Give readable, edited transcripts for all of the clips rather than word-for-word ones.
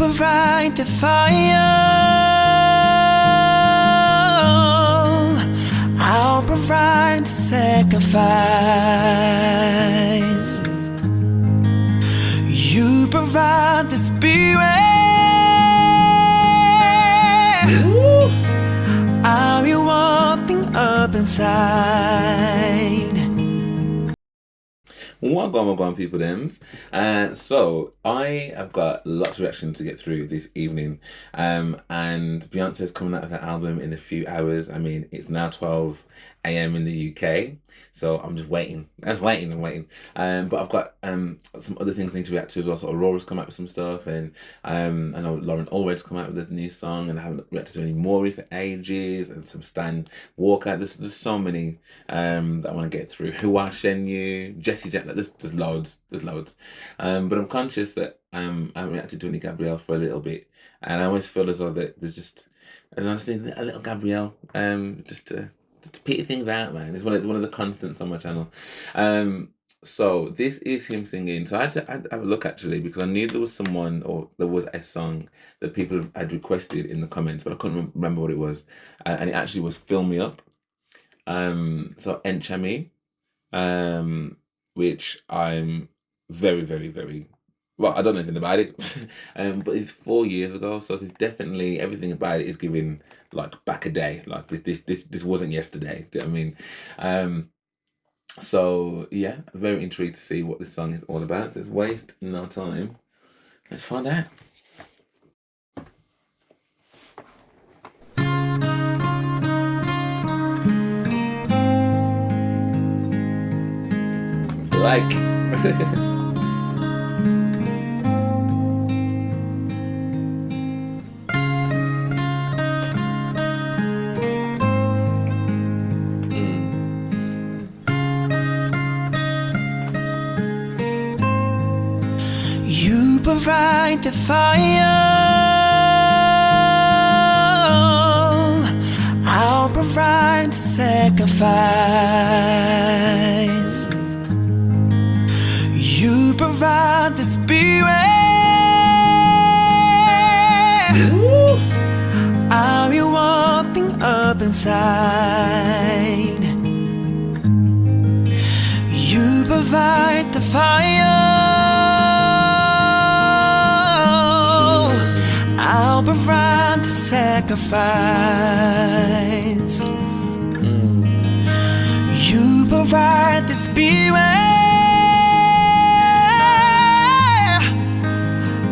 provide the fire, I'll provide the sacrifice. You provide the spirit, I'll be walking up inside. What going people thems? So I have got lots of reactions to get through this evening. And Beyonce's coming out with her album in a few hours. I mean, it's now 12 a.m. in the UK. So I'm just waiting. I'm waiting. But I've got some other things I need to react to as well. So Aurora's come out with some stuff, and I know Lauren Allred's come out with a new song, and I haven't reacted to any more for ages, and some Stan Walker. There's so many that I want to get through. Who Shen You, Jessie J. There's loads. But I'm conscious that I haven't reacted to any Gabrielle for a little bit, and I always feel as though that there's just I just need a little Gabrielle just to peter things out, man. It's one of the constants on my channel. So this is him singing. So I had to have a look actually, because I knew there was someone, or there was a song that people had requested in the comments, but I couldn't remember what it was, and it actually was "Fill Me Up." So Enche Me, which I'm very, very, very well. I don't know anything about it, but it's 4 years ago, so there's definitely everything about it is giving like back a day. Like this wasn't yesterday. Do you know what I mean? So yeah, very intrigued to see what this song is all about. Let's waste no time. Let's find out. Like. You provide the fire, I'll provide the sacrifice. You provide the spirit, I'll be walking up inside. You provide the fire, I'll provide the sacrifice. You provide the spirit,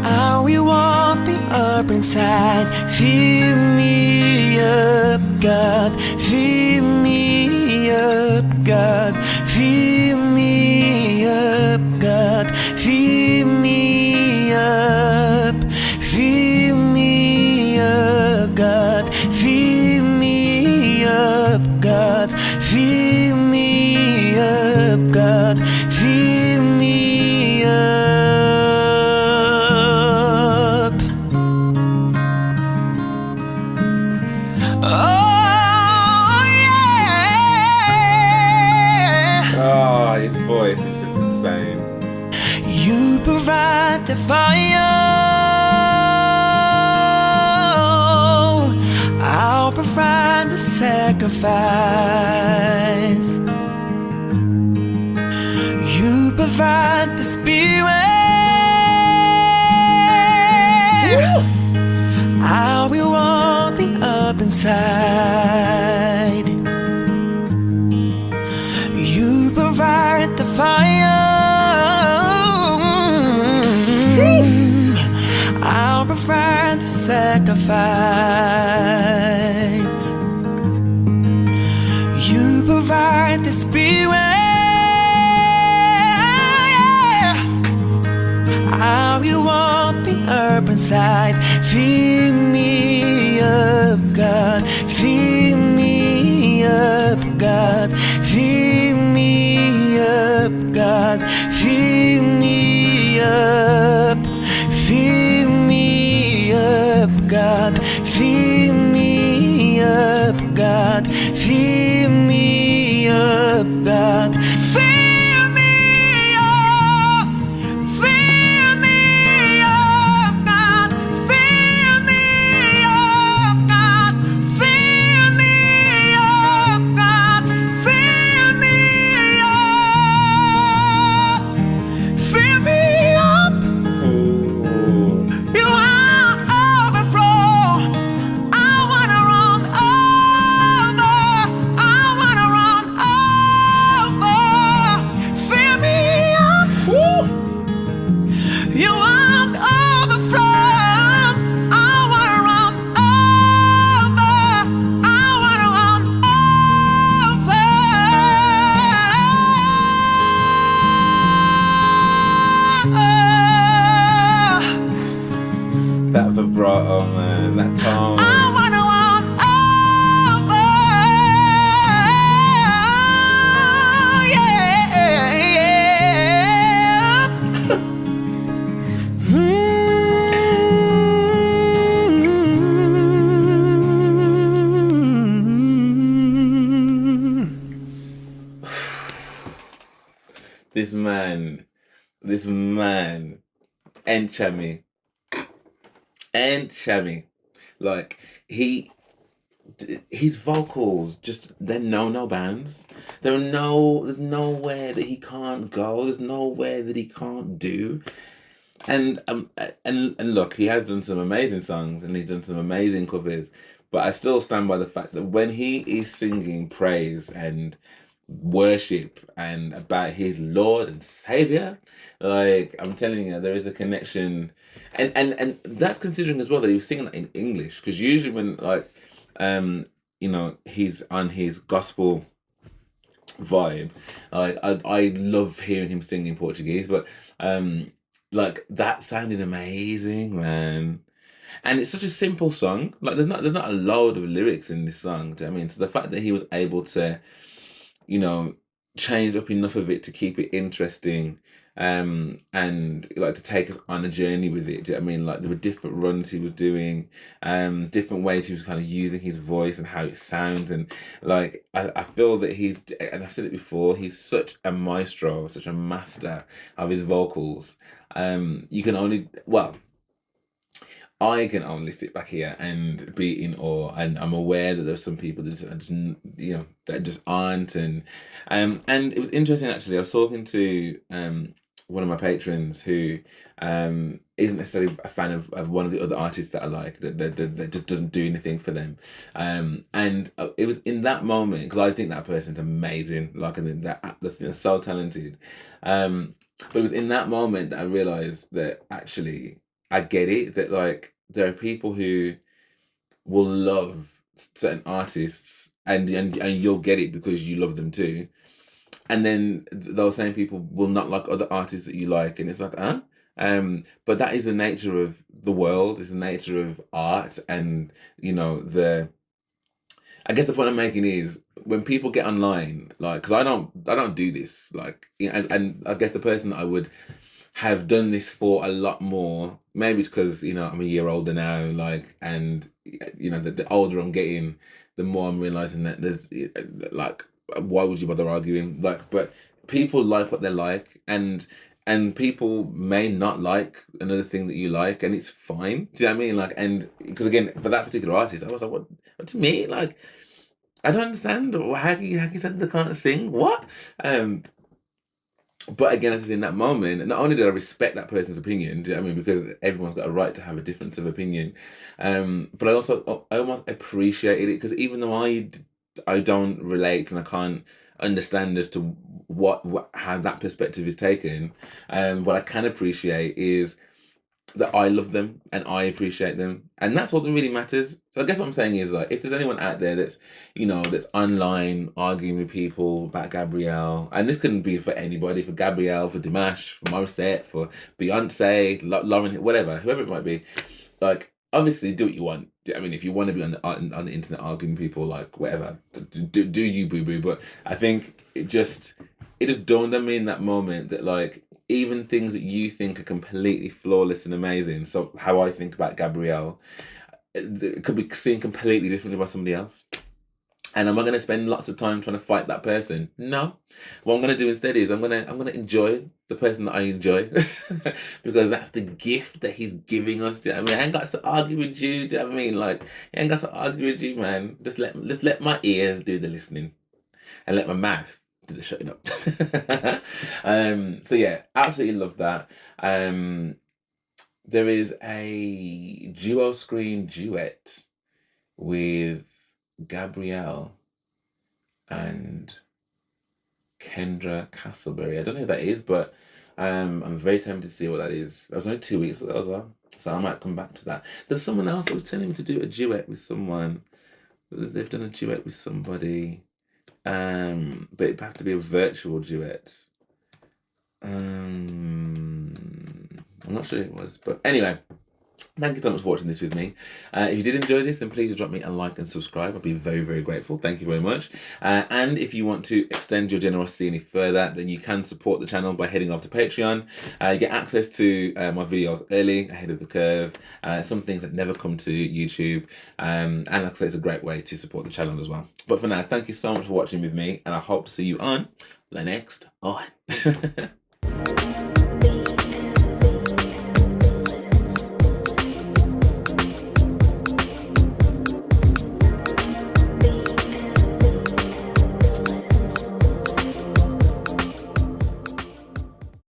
I'll be walking up inside. Fill me up, God. Fill me up, God. Fill me up, God. Fill me up. Fill me up, God. Fill me up, God. Fill me up, God. Fill me up. Oh yeah. Oh, his voice is just insane. You provide the fire, I'll provide the sacrifice. You provide the spirit, I'll be walking up inside. You provide the fire, I'll provide the sacrifice. You provide the spirit, I'll be walking up inside. Fill me up, God. Fill me up, God. Fill me up, God. Fill me up. Fill me up, God. Fill me up, God. Fill me up, God. Fill me up. Fill me up, God. You want overflow. I wanna run over. I wanna run over. That vibrato, man, that tone. I wanna run over. This man, Enche Me. Enche Me. Like, his vocals just, they're no bounds. There's nowhere that he can't go. There's nowhere that he can't do. And look, he has done some amazing songs and he's done some amazing covers, but I still stand by the fact that when he is singing praise and worship and about his Lord and Savior, like, I'm telling you, there is a connection, and that's considering as well that he was singing that in English, because usually when, like, he's on his gospel vibe, like, I love hearing him sing in Portuguese, but like, that sounded amazing, man. And it's such a simple song. Like, there's not a load of lyrics in this song. Do you know what I mean? So the fact that he was able to, change up enough of it to keep it interesting, and like to take us on a journey with it. Do you know what I mean? Like, there were different runs he was doing, different ways he was kind of using his voice and how it sounds, and like, I feel that and I've said it before, he's such a maestro, such a master of his vocals. You can only, well, I can only sit back here and be in awe, and I'm aware that there's some people that just, that just aren't, and it was interesting, actually. I was talking to one of my patrons who isn't necessarily a fan of one of the other artists that I like, that just doesn't do anything for them, and it was in that moment, because I think that person's amazing, like, and they're so talented, but it was in that moment that I realized that actually I get it, that, like, there are people who will love certain artists, and you'll get it because you love them too. And then those same people will not like other artists that you like, and it's like, huh? But that is the nature of the world, it's the nature of art, and I guess the point I'm making is, when people get online, like, because I don't do this, like, and I guess the person that I would have done this for a lot more, maybe it's because I'm a year older now, like, and the older I'm getting, the more I'm realizing that there's, like, why would you bother arguing, like, but people like what they like, and people may not like another thing that you like, and it's fine. Do you know what I mean? Like, and because, again, for that particular artist, I was like, what to me, like, I don't understand. How can you say they can't sing? What? But again, as in that moment, not only did I respect that person's opinion, do you know what I mean? Because everyone's got a right to have a difference of opinion. But I almost appreciated it, because even though I don't relate and I can't understand as to how that perspective is taken, what I can appreciate is that I love them and I appreciate them, and that's what really matters. So I guess what I'm saying is, like, if there's anyone out there that's that's online arguing with people about Gabrielle, and this couldn't be for anybody, for Gabrielle, for Dimash, for Morissette, for Beyonce, Lauren, whatever, whoever it might be, like, obviously do what you want. I mean, if you want to be on the internet arguing with people, like, whatever, do you, boo boo. But I think it just dawned on me in that moment that, like, even things that you think are completely flawless and amazing, so how I think about Gabrielle, it could be seen completely differently by somebody else. And am I going to spend lots of time trying to fight that person? No. What I'm going to do instead is I'm going to enjoy the person that I enjoy, because that's the gift that he's giving us. Do you know what I mean? I ain't got to argue with you. Do you know what I mean? Like, I ain't got to argue with you, man. Just let my ears do the listening, and let my mouth do the shutting up. So yeah, absolutely love that. There is a duo screen duet with Gabrielle and Kendra Castleberry. I don't know who that is, but I'm very tempted to see what that is. That was only 2 weeks ago as well, so I might come back to that. There's someone else that was telling me to do a duet with someone. They've done a duet with somebody, but it'd have to be a virtual duet. I'm not sure who it was, but anyway. Thank you so much for watching this with me. If you did enjoy this, then please drop me a like and subscribe. I'd be very, very grateful. Thank you very much. And if you want to extend your generosity any further, then you can support the channel by heading over to Patreon. You get access to my videos early, ahead of the curve, some things that never come to YouTube. And like I say, it's a great way to support the channel as well. But for now, thank you so much for watching with me, and I hope to see you on the next one.